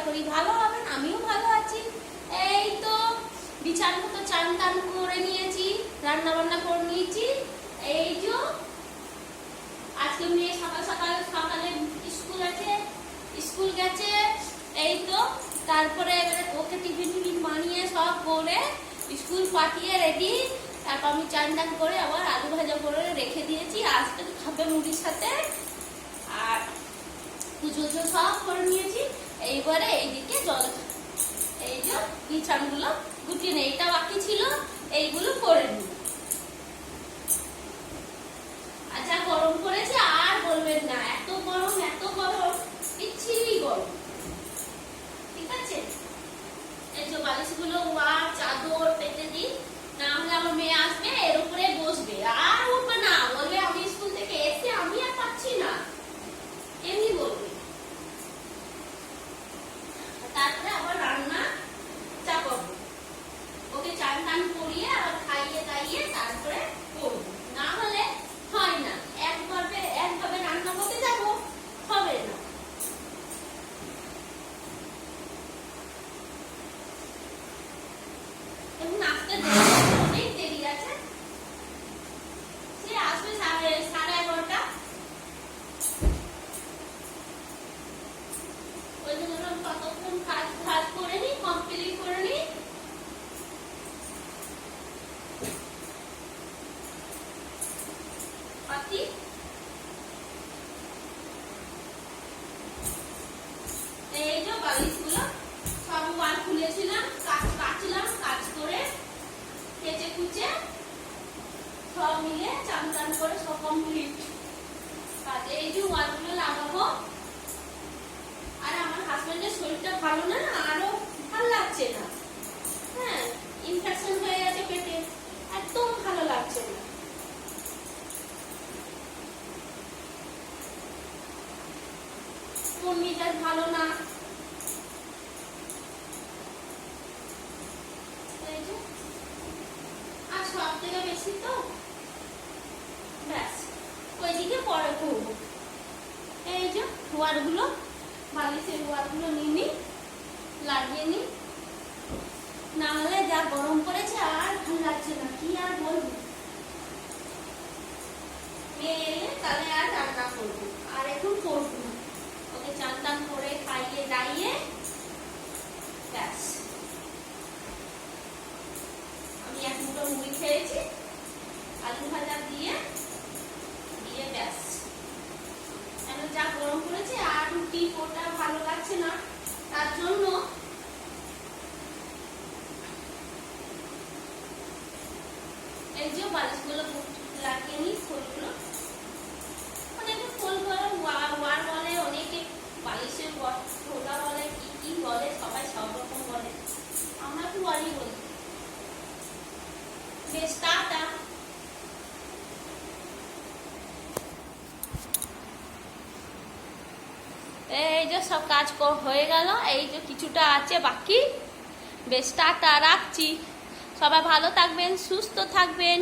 করি ভালো হবেন। আমিও ভালো আছি। এই তো বিছানা তো চান টান করে নিয়েছি, রান্না বান্না করে নিয়েছি। এই যে আজকে মেয়ে সকালে স্কুল আছে, স্কুল গেছে। এই তো তারপরে ওকে টিফিন বানিয়ে সব করে স্কুল পাঠিয়ে রেডি। তারপর আমি চান টান করে আবার আলু ভাজা করে রেখে দিয়েছি, আজকে খাবে মুড়ির সাথে। আর পুজো সব করে নিয়েছি। এইবারে এইদিকে জল, এই যে বিছানগুলো গুটিয়ে নেই, এটা বাকি ছিল, এইগুলো করে নিই। আচ্ছা গরম করেছে আর বলবেন না, এত গরম বিচ্ছিরি গরম। ঠিক আছে, এই যে বালিশগুলো ওয়ার চাদর পেতে দিই, না হলে আমার মেয়ে আসবে এর উপরে বসবে আর উঠবে না, বলবে আমি স্কুল থেকে এসে আমি আর পাচ্ছি না, এমনি বলবে। তারপরে আবার রান্না চাপাবো, ওকে চান টান করিয়ে আবার খাইয়ে দাইয়ে তারপরে করবো, না হলে হয় না। একভাবে রান্না করতে যাবো, হবে না। এবং আসতে অনেক দেরি আছে, সে আসবে 11:30। ওই জন্য ততক্ষণ কাজ করে নি, কমপ্লিট করে নি। পাতি এই যে বালিশগুলো সব ওয়াল খুলেছিলাম, কাচলাম, কাজ করে কেচে কুচে সব মিলে চান টান করে সব কমপ্লিট কাজ। এই যে ওয়ালগুলো লাগাবো। আর আমার হাজবেন্ডের শরীরটা ভালো না, আরো ভালো লাগছে না। হ্যাঁ, ইনফেকশন হয়ে গেছে পেটে, একদম ভালো লাগছে না। মন মেজাজ ভালো না। আর সব থেকে বেশি তো ব্যাস ওইদিকে পরে করবো। এই যে ওয়ারগুলো, বালিশের ওয়ারগুলো নিয়ে লাগিয়ে নি, না হলে যা গরম পড়েছে আর ভালো লাগছে না, কি আর বলবো। মেয়ে এলে তাহলে আর রান্না করবো, আর এখন করবো না। ওকে চান টান করে খাইয়ে দাইয়ে ব্যাস। আমি এক মুঠো মুড়ি খেয়েছি আলু ভাজা দিয়ে ব্যাস। কেন যা গরম পড়েছে আর রুটি কোটা ভালো লাগছে না, তার জন্য এই যে বালিশগুলো লাগিয়ে নি, ফুলগুলো অনেকে ফুল বলে, ওয়ার বলে, অনেকে বালিশের খোলা বলে, কি বলে, সবাই সব রকম বলে, আমরা তো ওয়ারই বলি। বেশ, টাটা। এই যে সব কাজ হয়ে গেল, এই যে কিছুটা আছে বাকি। বেশ, টাটা, রাখছি। সবাই ভালো থাকবেন, সুস্থ থাকবেন।